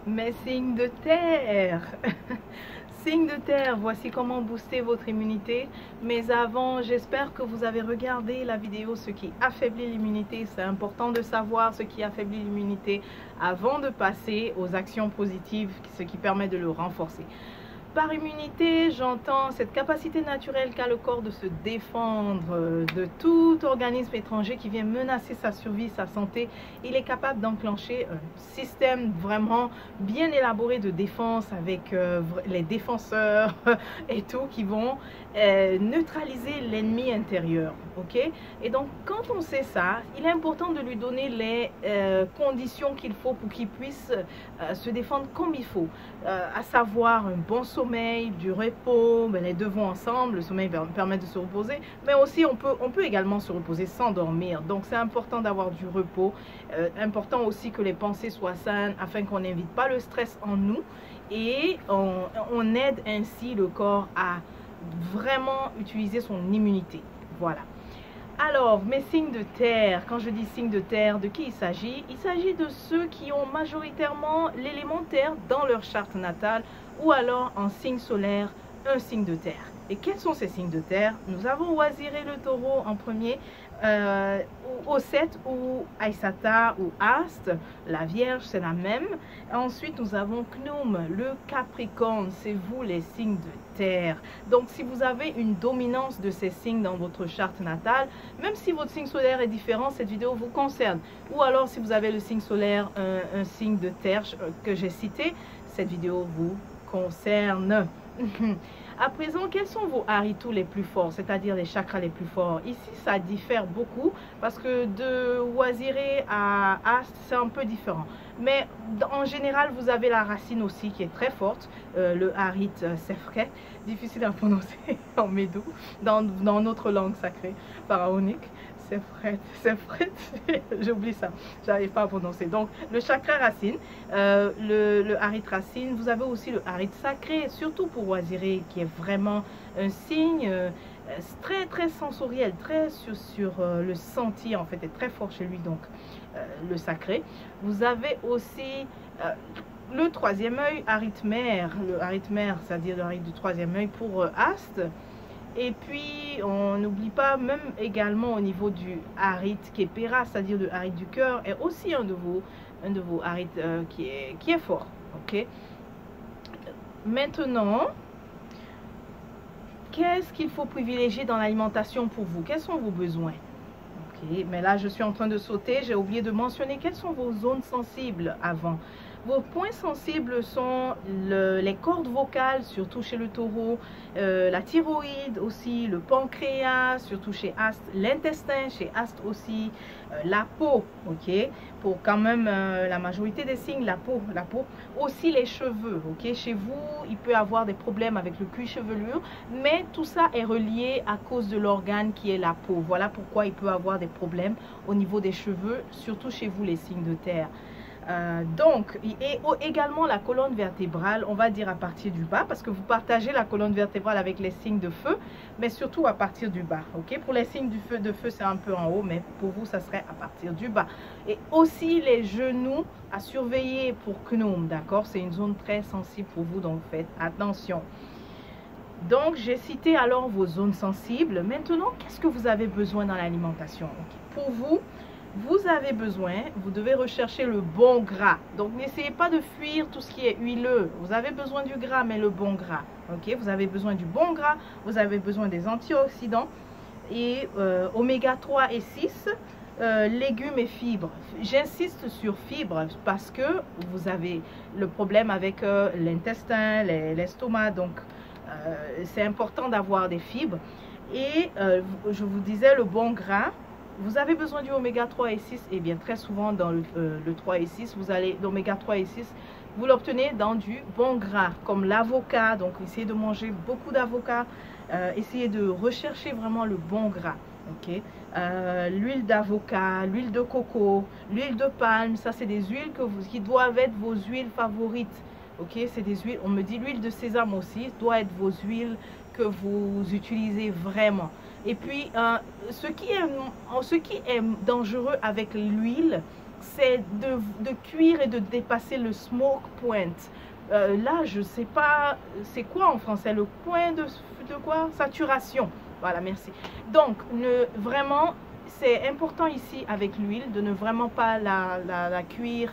Mes signes de terre. Signes de terre, voici comment booster votre immunité. Mais avant, j'espère que vous avez regardé la vidéo ce qui affaiblit l'immunité. C'est important de savoir ce qui affaiblit l'immunité avant de passer aux actions positives, ce qui permet de le renforcer. Par immunité, j'entends cette capacité naturelle qu'a le corps de se défendre de tout organisme étranger qui vient menacer sa survie, sa santé. Il est capable d'enclencher un système vraiment bien élaboré de défense avec les défenseurs et tout qui vont neutraliser l'ennemi intérieur. Ok? Et donc, quand on sait ça, il est important de lui donner les conditions qu'il faut pour qu'il puisse se défendre comme il faut, à savoir un bon sommeil, du repos, les deux vont ensemble. Le sommeil permet de se reposer, mais aussi on peut également se reposer sans dormir. Donc c'est important d'avoir du repos, important aussi que les pensées soient saines afin qu'on n'invite pas le stress en nous et on aide ainsi le corps à vraiment utiliser son immunité. Voilà. Alors, mes signes de terre, quand je dis signes de terre, de qui il s'agit? Il s'agit de ceux qui ont majoritairement l'élément terre dans leur charte natale ou alors en signe solaire, un signe de terre. Et quels sont ces signes de terre? Nous avons Waziré le taureau en premier, Osset ou Aïsata ou Astre, la Vierge, c'est la même. Ensuite, nous avons Knoum, le Capricorne, c'est vous les signes de terre. Donc, si vous avez une dominance de ces signes dans votre charte natale, même si votre signe solaire est différent, cette vidéo vous concerne. Ou alors, si vous avez le signe solaire, un signe de terre que j'ai cité, cette vidéo vous concerne. À présent, quels sont vos haritus les plus forts, c'est-à-dire les chakras les plus forts? Ici, ça diffère beaucoup parce que de Waziré à Astre, c'est un peu différent. Mais en général, vous avez la racine aussi qui est très forte, le harit Sefret, difficile à prononcer en médou, dans notre langue sacrée pharaonique. Sefret, j'oublie ça, j'arrive pas à prononcer. Donc, le chakra racine, le harit racine, vous avez aussi le harit sacré, surtout pour Waziré, qui est vraiment un signe très très sensoriel, très sur le senti en fait, est très fort chez lui, donc le sacré. Vous avez aussi le troisième œil, harit-mère, le harit-mère, c'est-à-dire le harit du troisième œil pour Astre. Et puis, on n'oublie pas, même également au niveau du harit Kepera, c'est-à-dire le harit du cœur, est aussi un de vos harit qui est fort. Ok. Maintenant, qu'est-ce qu'il faut privilégier dans l'alimentation pour vous? Quels sont vos besoins? Ok, mais là, je suis en train de sauter. J'ai oublié de mentionner quelles sont vos zones sensibles avant. Vos points sensibles sont les cordes vocales, surtout chez le taureau, la thyroïde aussi, le pancréas, surtout chez Astre, l'intestin chez Astre aussi, la peau, ok, pour quand même la majorité des signes, la peau, aussi les cheveux, ok, chez vous, il peut y avoir des problèmes avec le cuir chevelure, mais tout ça est relié à cause de l'organe qui est la peau. Voilà pourquoi il peut y avoir des problèmes au niveau des cheveux, surtout chez vous les signes de terre. Donc, et également la colonne vertébrale, on va dire à partir du bas, parce que vous partagez la colonne vertébrale avec les signes de feu, mais surtout à partir du bas. Ok, pour les signes de feu, c'est un peu en haut, mais pour vous, ça serait à partir du bas. Et aussi les genoux à surveiller pour Knoum, d'accord? C'est une zone très sensible pour vous, donc faites attention. Donc, j'ai cité alors vos zones sensibles. Maintenant, qu'est-ce que vous avez besoin dans l'alimentation? Pour vous, vous avez besoin, vous devez rechercher le bon gras. Donc, n'essayez pas de fuir tout ce qui est huileux. Vous avez besoin du gras, mais le bon gras. Ok, vous avez besoin du bon gras, vous avez besoin des antioxydants et oméga 3 et 6, légumes et fibres. J'insiste sur fibres parce que vous avez le problème avec l'intestin, l'estomac. Donc, c'est important d'avoir des fibres. Et je vous disais le bon gras. Vous avez besoin du oméga 3 et 6, et bien très souvent dans le 3 et 6, vous allez l'oméga 3 et 6, vous l'obtenez dans du bon gras, comme l'avocat. Donc essayez de manger beaucoup d'avocat, essayez de rechercher vraiment le bon gras. Ok, l'huile d'avocat, l'huile de coco, l'huile de palme, ça c'est des huiles qui doivent être vos huiles favorites. Ok, c'est des huiles, on me dit l'huile de sésame aussi, doit être vos huiles que vous utilisez vraiment. Et puis, ce qui est dangereux avec l'huile, c'est de cuire et de dépasser le smoke point. Là, je sais pas, c'est quoi en français? Le point de quoi? Saturation. Voilà, merci. Donc, vraiment, c'est important ici avec l'huile de ne vraiment pas la cuire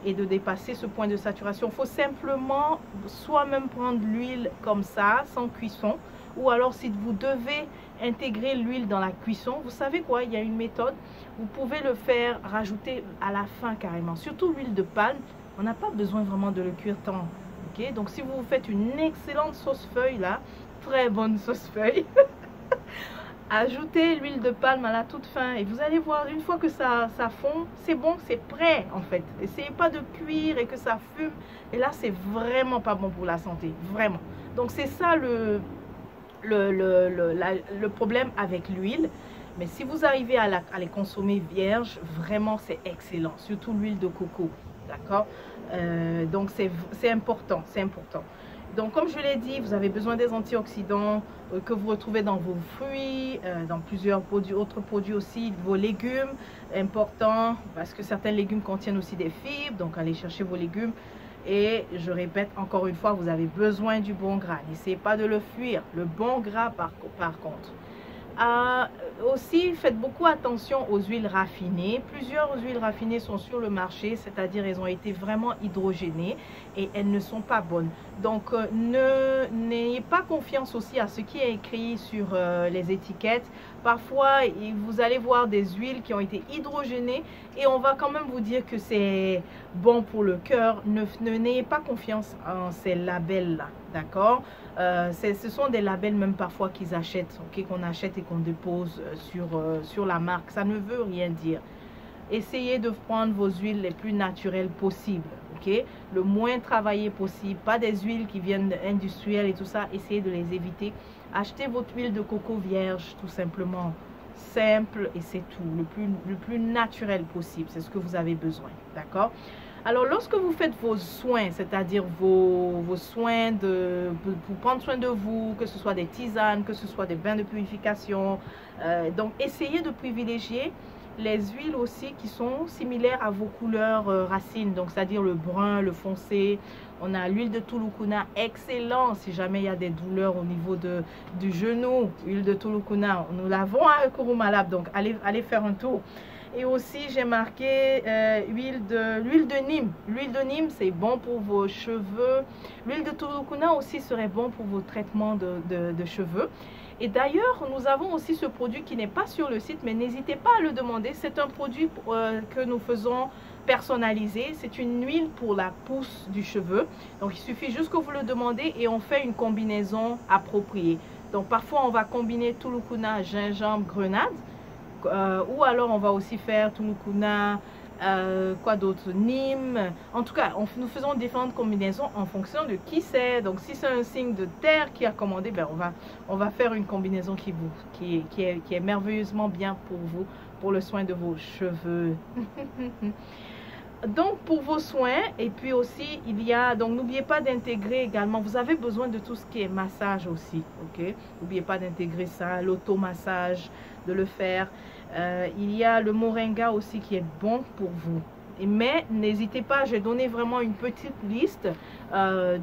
et de dépasser ce point de saturation. Il faut simplement soit même prendre l'huile comme ça, sans cuisson, ou alors si vous devez intégrer l'huile dans la cuisson, vous savez quoi, il y a une méthode, vous pouvez le faire rajouter à la fin carrément, surtout l'huile de palme, on n'a pas besoin vraiment de le cuire tant, ok? Donc si vous faites une excellente sauce feuille là, très bonne sauce feuille, ajoutez l'huile de palme à la toute fin et vous allez voir, une fois que ça fond, c'est bon, c'est prêt en fait. Essayez pas de cuire et que ça fume, et là c'est vraiment pas bon pour la santé, vraiment. Donc c'est ça le problème avec l'huile. Mais si vous arrivez à les consommer vierges, vraiment c'est excellent, surtout l'huile de coco, d'accord? Donc c'est important, c'est important. Donc comme je l'ai dit, vous avez besoin des antioxydants que vous retrouvez dans vos fruits, dans plusieurs produits, autres produits aussi, vos légumes, important parce que certains légumes contiennent aussi des fibres, donc allez chercher vos légumes. Et je répète encore une fois, vous avez besoin du bon gras, n'essayez pas de le fuir, le bon gras par contre. Aussi, faites beaucoup attention aux huiles raffinées. Plusieurs huiles raffinées sont sur le marché, c'est-à-dire elles ont été vraiment hydrogénées et elles ne sont pas bonnes. Donc, n'ayez pas confiance aussi à ce qui est écrit sur les étiquettes. Parfois, vous allez voir des huiles qui ont été hydrogénées et on va quand même vous dire que c'est bon pour le cœur. N'ayez pas confiance en ces labels-là, d'accord? Ce sont des labels même parfois qu'ils achètent, okay, qu'on achète et qu'on dépose sur la marque. Ça ne veut rien dire. Essayez de prendre vos huiles les plus naturelles possibles, ok? Le moins travaillé possible, pas des huiles qui viennent industrielles et tout ça. Essayez de les éviter. Achetez votre huile de coco vierge, tout simplement. Simple et c'est tout. Le plus naturel possible, c'est ce que vous avez besoin, d'accord? Alors, lorsque vous faites vos soins, c'est-à-dire vos soins pour prendre soin de vous, que ce soit des tisanes, que ce soit des bains de purification, donc essayez de privilégier les huiles aussi qui sont similaires à vos couleurs racines, donc c'est-à-dire le brun, le foncé. On a l'huile de Tulukuna, excellent si jamais il y a des douleurs au niveau du genou. Huile de Tulukuna, nous l'avons à Kurumalab, donc allez faire un tour. Et aussi, j'ai marqué l'huile de Nîmes. L'huile de Nîmes, c'est bon pour vos cheveux. L'huile de Tulukuna aussi serait bon pour vos traitements de cheveux. Et d'ailleurs, nous avons aussi ce produit qui n'est pas sur le site, mais n'hésitez pas à le demander. C'est un produit que nous faisons personnalisé. C'est une huile pour la pousse du cheveu. Donc, il suffit juste que vous le demandez et on fait une combinaison appropriée. Donc, parfois, on va combiner Tulukuna, gingembre, grenade. Ou alors on va aussi faire Tulukuna, quoi d'autre, Nîmes. En tout cas, nous faisons différentes combinaisons en fonction de qui c'est. Donc si c'est un signe de terre qui a commandé, ben, on va faire une combinaison qui est merveilleusement bien pour vous, pour le soin de vos cheveux. Donc pour vos soins, et puis aussi il y a, donc n'oubliez pas d'intégrer également, vous avez besoin de tout ce qui est massage aussi, ok? N'oubliez pas d'intégrer ça, l'automassage, de le faire. Il y a le moringa aussi qui est bon pour vous. Mais n'hésitez pas, j'ai donné vraiment une petite liste.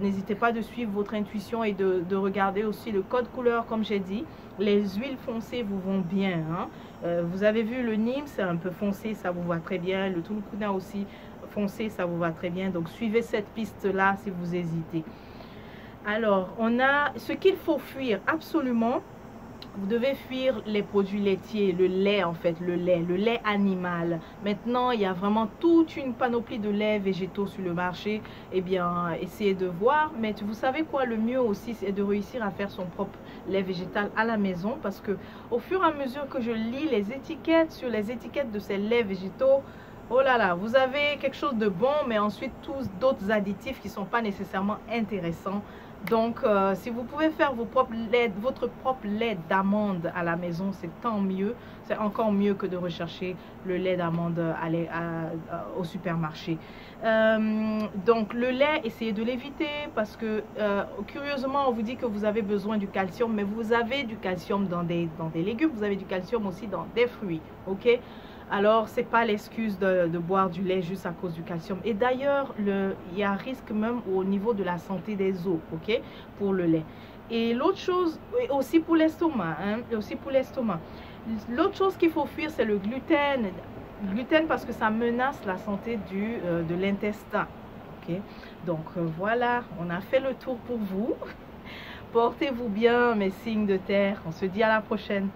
N'hésitez pas de suivre votre intuition et de regarder aussi le code couleur comme j'ai dit. Les huiles foncées vous vont bien, hein. Vous avez vu le Nîmes, c'est un peu foncé, ça vous va très bien. Le Tulukuna aussi foncé, ça vous va très bien. Donc suivez cette piste-là si vous hésitez. Alors, on a ce qu'il faut fuir absolument. Vous devez fuir les produits laitiers, le lait en fait, le lait animal. Maintenant, il y a vraiment toute une panoplie de laits végétaux sur le marché. Eh bien, essayez de voir. Mais vous savez quoi, le mieux aussi, c'est de réussir à faire son propre lait végétal à la maison. Parce que au fur et à mesure que je lis les étiquettes, sur les étiquettes de ces laits végétaux, oh là là, vous avez quelque chose de bon, mais ensuite tous d'autres additifs qui ne sont pas nécessairement intéressants. Donc, si vous pouvez faire votre propre lait d'amande à la maison, c'est tant mieux. C'est encore mieux que de rechercher le lait d'amande au supermarché. Donc, le lait, essayez de l'éviter parce que, curieusement, on vous dit que vous avez besoin du calcium, mais vous avez du calcium dans des légumes, vous avez du calcium aussi dans des fruits, ok? alors c'est pas l'excuse de boire du lait juste à cause du calcium. Et d'ailleurs, il y a un risque même au niveau de la santé des os, ok, pour le lait. Et l'autre chose, aussi pour l'estomac, hein, aussi pour l'estomac. L'autre chose qu'il faut fuir, c'est le gluten. Gluten parce que ça menace la santé de l'intestin. Okay? Donc voilà, on a fait le tour pour vous. Portez-vous bien, mes signes de terre. On se dit à la prochaine.